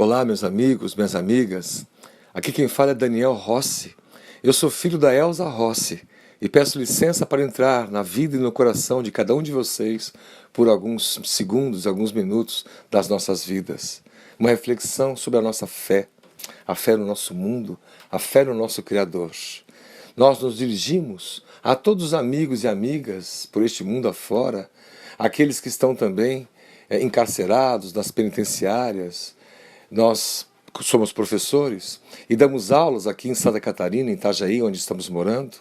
Olá, meus amigos, minhas amigas. Aqui quem fala é Daniel Rossi. Eu sou filho da Elza Rossi e peço licença para entrar na vida e no coração de cada um de vocês por alguns segundos, alguns minutos das nossas vidas. Uma reflexão sobre a fé no nosso mundo, a fé no nosso Criador. Nós nos dirigimos a todos os amigos e amigas por este mundo afora, aqueles que estão também encarcerados nas penitenciárias. Nós somos professores e damos aulas aqui em Santa Catarina, em Itajaí, onde estamos morando,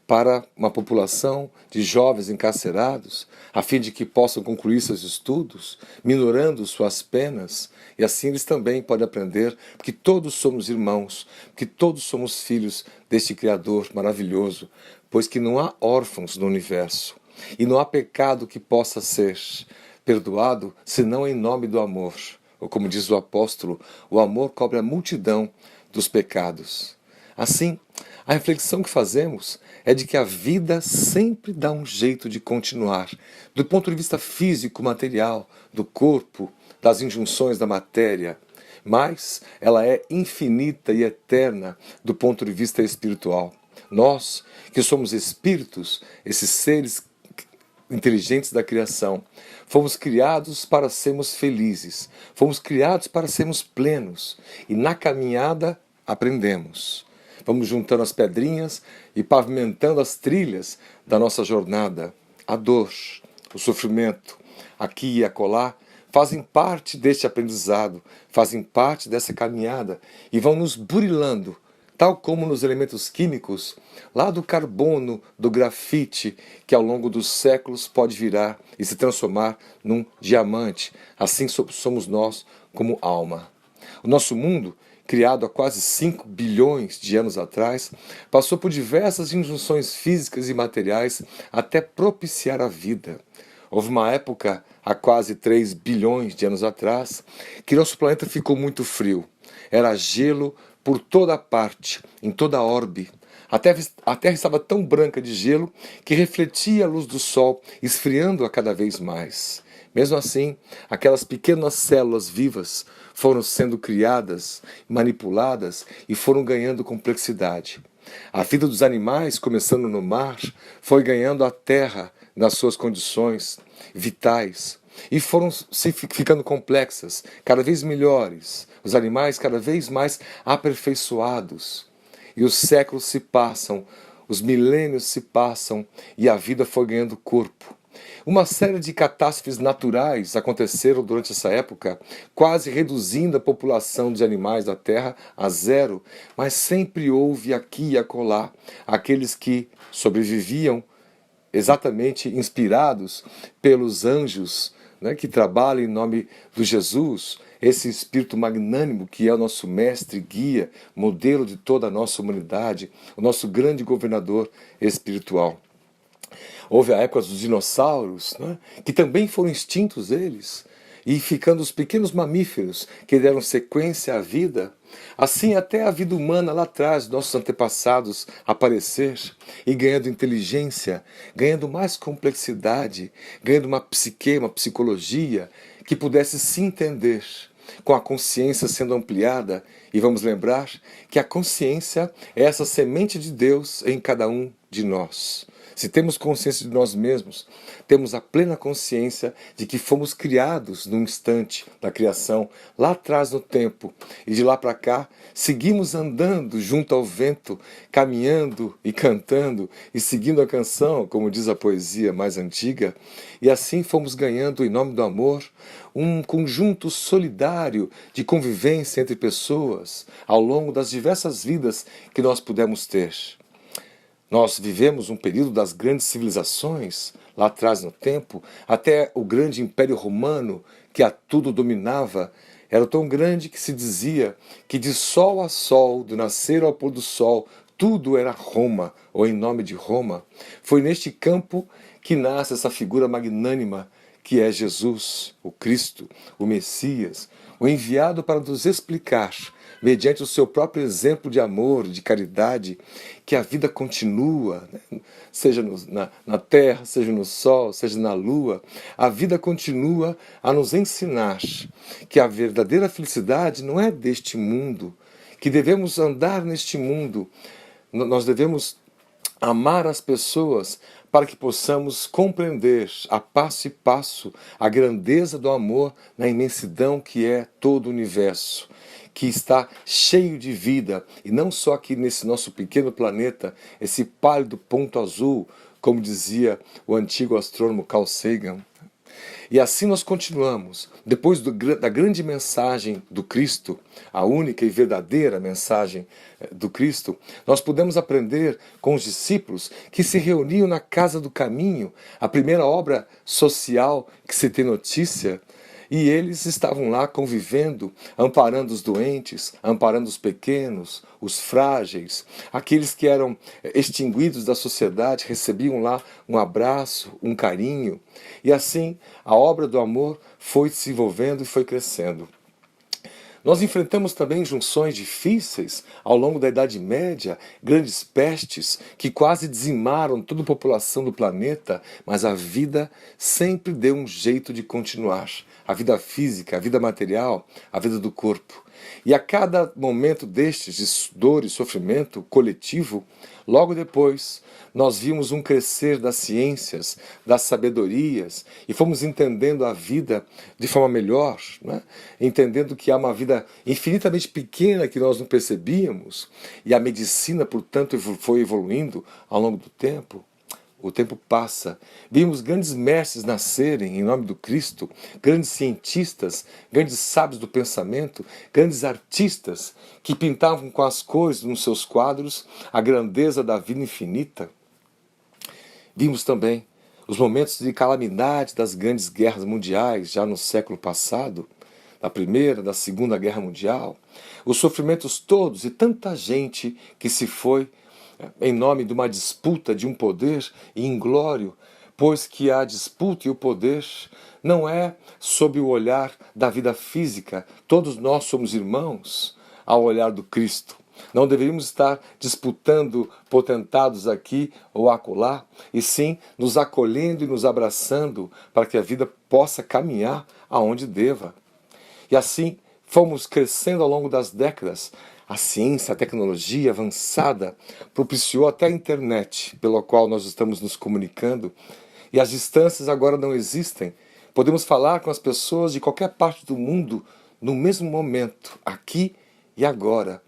para uma população de jovens encarcerados, a fim de que possam concluir seus estudos, minorando suas penas, e assim eles também podem aprender que todos somos irmãos, que todos somos filhos deste Criador maravilhoso, pois que não há órfãos no universo, e não há pecado que possa ser perdoado, senão em nome do amor. Ou como diz o apóstolo, o amor cobre a multidão dos pecados. Assim, a reflexão que fazemos é de que a vida sempre dá um jeito de continuar, do ponto de vista físico, material, do corpo, das injunções da matéria, mas ela é infinita e eterna do ponto de vista espiritual. Nós, que somos espíritos, esses seres inteligentes da criação, fomos criados para sermos felizes, fomos criados para sermos plenos, e na caminhada aprendemos. Vamos juntando as pedrinhas e pavimentando as trilhas da nossa jornada. A dor, o sofrimento, aqui e acolá, fazem parte deste aprendizado, fazem parte dessa caminhada e vão nos burilando, tal como nos elementos químicos, lá do carbono, do grafite, que ao longo dos séculos pode virar e se transformar num diamante. Assim somos nós como alma. O nosso mundo, criado há quase 5 bilhões de anos atrás, passou por diversas injunções físicas e materiais até propiciar a vida. Houve uma época, há quase 3 bilhões de anos atrás, que nosso planeta ficou muito frio. Era gelo por toda parte, em toda a orbe. A Terra estava tão branca de gelo que refletia a luz do Sol, esfriando-a cada vez mais. Mesmo assim, aquelas pequenas células vivas foram sendo criadas, manipuladas e foram ganhando complexidade. A vida dos animais, começando no mar, foi ganhando a terra nas suas condições vitais e foram ficando complexas, cada vez melhores, os animais cada vez mais aperfeiçoados. E os séculos se passam, os milênios se passam e a vida foi ganhando corpo. Uma série de catástrofes naturais aconteceram durante essa época, quase reduzindo a população de animais da Terra a zero, mas sempre houve aqui e acolá aqueles que sobreviviam exatamente inspirados pelos anjos, que trabalham em nome do Jesus, esse espírito magnânimo que é o nosso mestre, guia, modelo de toda a nossa humanidade, o nosso grande governador espiritual. Houve a época dos dinossauros, que também foram extintos eles, e ficando os pequenos mamíferos que deram sequência à vida, assim até a vida humana lá atrás, nossos antepassados, aparecer e ganhando inteligência, ganhando mais complexidade, ganhando uma psique, uma psicologia que pudesse se entender, com a consciência sendo ampliada. E vamos lembrar que a consciência é essa semente de Deus em cada um de nós. Se temos consciência de nós mesmos, temos a plena consciência de que fomos criados num instante da criação, lá atrás no tempo, e de lá para cá seguimos andando junto ao vento, caminhando e cantando e seguindo a canção, como diz a poesia mais antiga, e assim fomos ganhando, em nome do amor, um conjunto solidário de convivência entre pessoas ao longo das diversas vidas que nós pudemos ter. Nós vivemos um período das grandes civilizações, lá atrás no tempo, até o grande Império Romano, que a tudo dominava, era tão grande que se dizia que de sol a sol, do nascer ao pôr do sol, tudo era Roma, ou em nome de Roma. Foi neste campo que nasce essa figura magnânima, que é Jesus, o Cristo, o Messias, o enviado para nos explicar, mediante o seu próprio exemplo de amor, de caridade, que a vida continua, né? Seja na terra, seja no sol, seja na lua, a vida continua a nos ensinar que a verdadeira felicidade não é deste mundo, que devemos andar neste mundo, nós devemos amar as pessoas para que possamos compreender a passo e passo a grandeza do amor na imensidão que é todo o universo, que está cheio de vida, e não só aqui nesse nosso pequeno planeta, esse pálido ponto azul, como dizia o antigo astrônomo Carl Sagan. E assim nós continuamos, depois da grande mensagem do Cristo, a única e verdadeira mensagem do Cristo, nós podemos aprender com os discípulos que se reuniam na Casa do Caminho, a primeira obra social que se tem notícia, e eles estavam lá convivendo, amparando os doentes, amparando os pequenos, os frágeis, aqueles que eram extinguidos da sociedade, recebiam lá um abraço, um carinho. E assim a obra do amor foi se desenvolvendo e foi crescendo. Nós enfrentamos também junções difíceis ao longo da Idade Média, grandes pestes que quase dizimaram toda a população do planeta, mas a vida sempre deu um jeito de continuar. A vida física, a vida material, a vida do corpo. E a cada momento destes de dor e sofrimento coletivo, logo depois nós vimos um crescer das ciências, das sabedorias, e fomos entendendo a vida de forma melhor, né? Entendendo que há uma vida infinitamente pequena que nós não percebíamos, e a medicina, portanto, foi evoluindo ao longo do tempo. O tempo passa. Vimos grandes mestres nascerem em nome do Cristo, grandes cientistas, grandes sábios do pensamento, grandes artistas que pintavam com as cores nos seus quadros a grandeza da vida infinita. Vimos também os momentos de calamidade das grandes guerras mundiais, já no século passado, da Primeira, da Segunda Guerra Mundial, os sofrimentos todos e tanta gente que se foi em nome de uma disputa de um poder inglório, pois que a disputa e o poder não é sob o olhar da vida física, todos nós somos irmãos ao olhar do Cristo. Não deveríamos estar disputando potentados aqui ou acolá, e sim nos acolhendo e nos abraçando para que a vida possa caminhar aonde deva. E assim fomos crescendo ao longo das décadas. A ciência, a tecnologia avançada propiciou até a internet, pela qual nós estamos nos comunicando, e as distâncias agora não existem. Podemos falar com as pessoas de qualquer parte do mundo no mesmo momento, aqui e agora.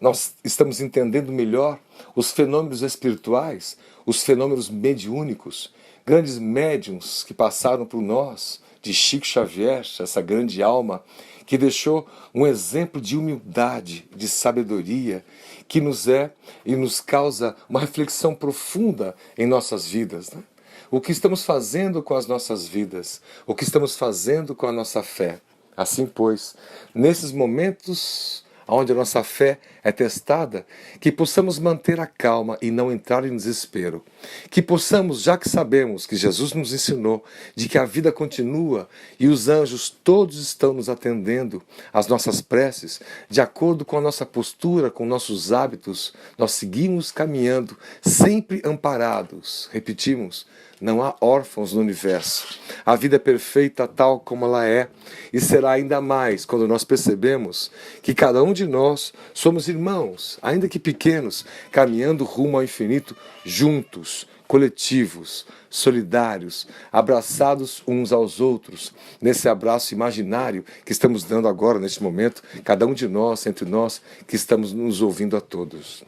Nós estamos entendendo melhor os fenômenos espirituais, os fenômenos mediúnicos, grandes médiuns que passaram por nós, de Chico Xavier, essa grande alma, que deixou um exemplo de humildade, de sabedoria, que nos e nos causa uma reflexão profunda em nossas vidas, né? O que estamos fazendo com as nossas vidas? O que estamos fazendo com a nossa fé? Assim, pois, nesses momentos onde a nossa fé é testada, que possamos manter a calma e não entrar em desespero. Que possamos, já que sabemos que Jesus nos ensinou de que a vida continua e os anjos todos estão nos atendendo às nossas preces, de acordo com a nossa postura, com nossos hábitos, nós seguimos caminhando, sempre amparados. Repetimos, não há órfãos no universo. A vida é perfeita tal como ela é, e será ainda mais quando nós percebemos que cada um de nós somos irmãos, ainda que pequenos, caminhando rumo ao infinito, juntos, coletivos, solidários, abraçados uns aos outros, nesse abraço imaginário que estamos dando agora, neste momento, cada um de nós, entre nós, que estamos nos ouvindo a todos.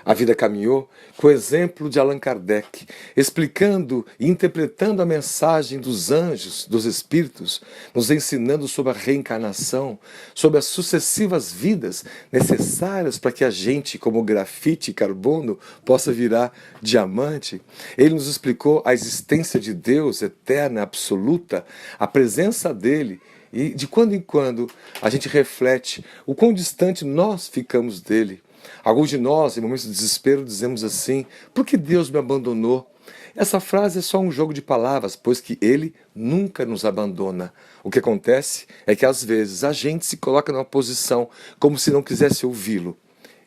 A vida caminhou com o exemplo de Allan Kardec, explicando e interpretando a mensagem dos anjos, dos espíritos, nos ensinando sobre a reencarnação, sobre as sucessivas vidas necessárias para que a gente, como grafite e carbono, possa virar diamante. Ele nos explicou a existência de Deus eterna, absoluta, a presença dele. E de quando em quando a gente reflete o quão distante nós ficamos dele. Alguns de nós, em momentos de desespero, dizemos assim: por que Deus me abandonou? Essa frase é só um jogo de palavras, pois que Ele nunca nos abandona. O que acontece é que às vezes a gente se coloca numa posição como se não quisesse ouvi-lo.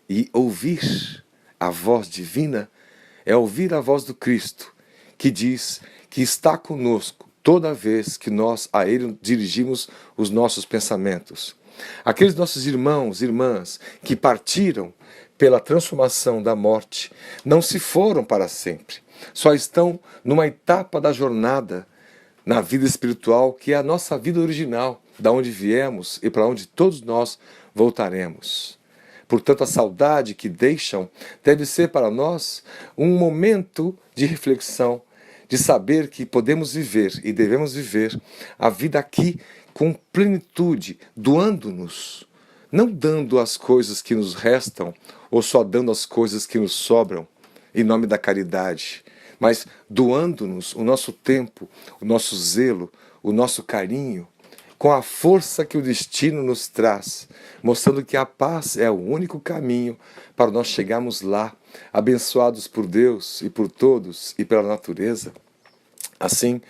E ouvir a voz divina é ouvir a voz do Cristo, que diz que está conosco toda vez que nós a Ele dirigimos os nossos pensamentos. Aqueles nossos irmãos e irmãs que partiram pela transformação da morte não se foram para sempre, só estão numa etapa da jornada na vida espiritual que é a nossa vida original, da onde viemos e para onde todos nós voltaremos. Portanto, a saudade que deixam deve ser para nós um momento de reflexão, de saber que podemos viver e devemos viver a vida aqui com plenitude, doando-nos, não dando as coisas que nos restam ou só dando as coisas que nos sobram em nome da caridade, mas doando-nos o nosso tempo, o nosso zelo, o nosso carinho, com a força que o destino nos traz, mostrando que a paz é o único caminho para nós chegarmos lá, abençoados por Deus e por todos e pela natureza. Assim,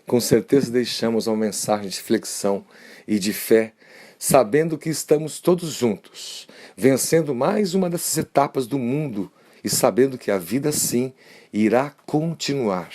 com certeza deixamos uma mensagem de reflexão e de fé, sabendo que estamos todos juntos, vencendo mais uma dessas etapas do mundo e sabendo que a vida sim irá continuar.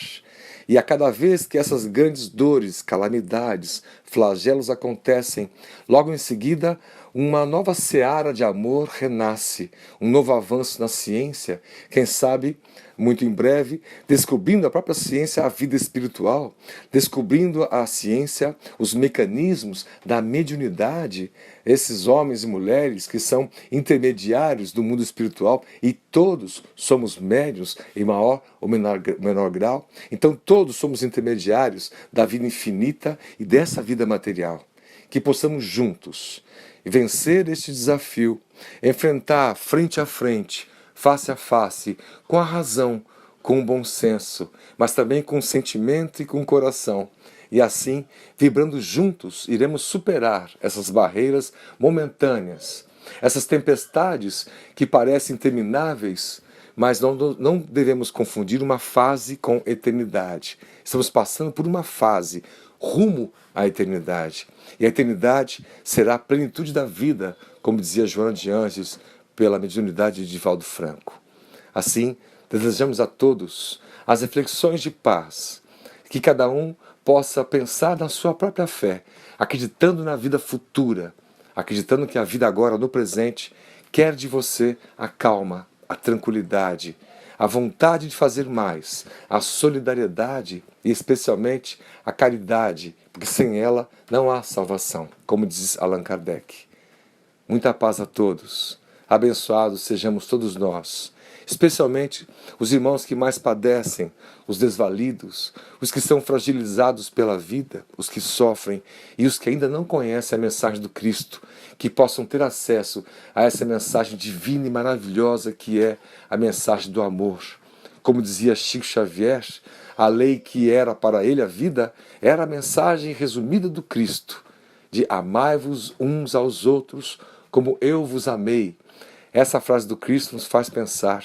E a cada vez que essas grandes dores, calamidades, flagelos acontecem, logo em seguida, uma nova seara de amor renasce, um novo avanço na ciência, quem sabe, muito em breve, descobrindo a própria ciência a vida espiritual, descobrindo a ciência os mecanismos da mediunidade, esses homens e mulheres que são intermediários do mundo espiritual e todos somos médiuns em maior ou menor grau, então todos somos intermediários da vida infinita e dessa vida material. Que possamos juntos vencer este desafio, enfrentar frente a frente, face a face, com a razão, com o bom senso, mas também com o sentimento e com o coração. E assim, vibrando juntos, iremos superar essas barreiras momentâneas, essas tempestades que parecem intermináveis, mas não devemos confundir uma fase com eternidade. Estamos passando por uma fase rumo à eternidade. E a eternidade será a plenitude da vida, como dizia Joana de Ângeles, pela mediunidade de Divaldo Franco. Assim, desejamos a todos as reflexões de paz, que cada um possa pensar na sua própria fé, acreditando na vida futura, acreditando que a vida agora, no presente, quer de você a calma, a tranquilidade, a vontade de fazer mais, a solidariedade e especialmente a caridade, porque sem ela não há salvação, como diz Allan Kardec. Muita paz a todos. Abençoados sejamos todos nós, especialmente os irmãos que mais padecem, os desvalidos, os que são fragilizados pela vida, os que sofrem e os que ainda não conhecem a mensagem do Cristo, que possam ter acesso a essa mensagem divina e maravilhosa que é a mensagem do amor. Como dizia Chico Xavier, a lei que era para ele a vida era a mensagem resumida do Cristo, de amai-vos uns aos outros como eu vos amei. Essa frase do Cristo nos faz pensar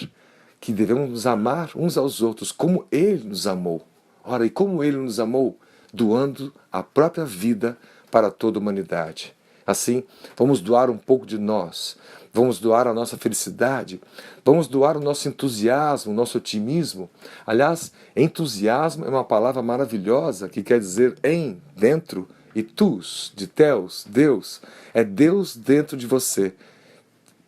que devemos nos amar uns aos outros como Ele nos amou. Ora, e como Ele nos amou? Doando a própria vida para toda a humanidade. Assim, vamos doar um pouco de nós, vamos doar a nossa felicidade, vamos doar o nosso entusiasmo, o nosso otimismo. Aliás, entusiasmo é uma palavra maravilhosa que quer dizer em, dentro, e tus, de Theos, Deus. É Deus dentro de você.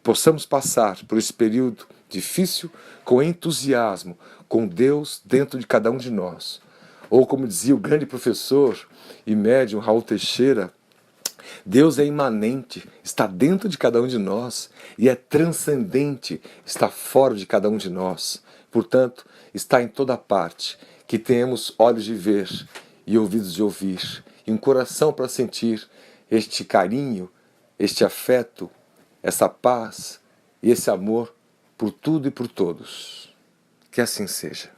Possamos passar por esse período difícil com entusiasmo, com Deus dentro de cada um de nós. Ou como dizia o grande professor e médium Raul Teixeira, Deus é imanente, está dentro de cada um de nós e é transcendente, está fora de cada um de nós. Portanto, está em toda parte, que tenhamos olhos de ver e ouvidos de ouvir e um coração para sentir este carinho, este afeto, essa paz e esse amor por tudo e por todos. Que assim seja.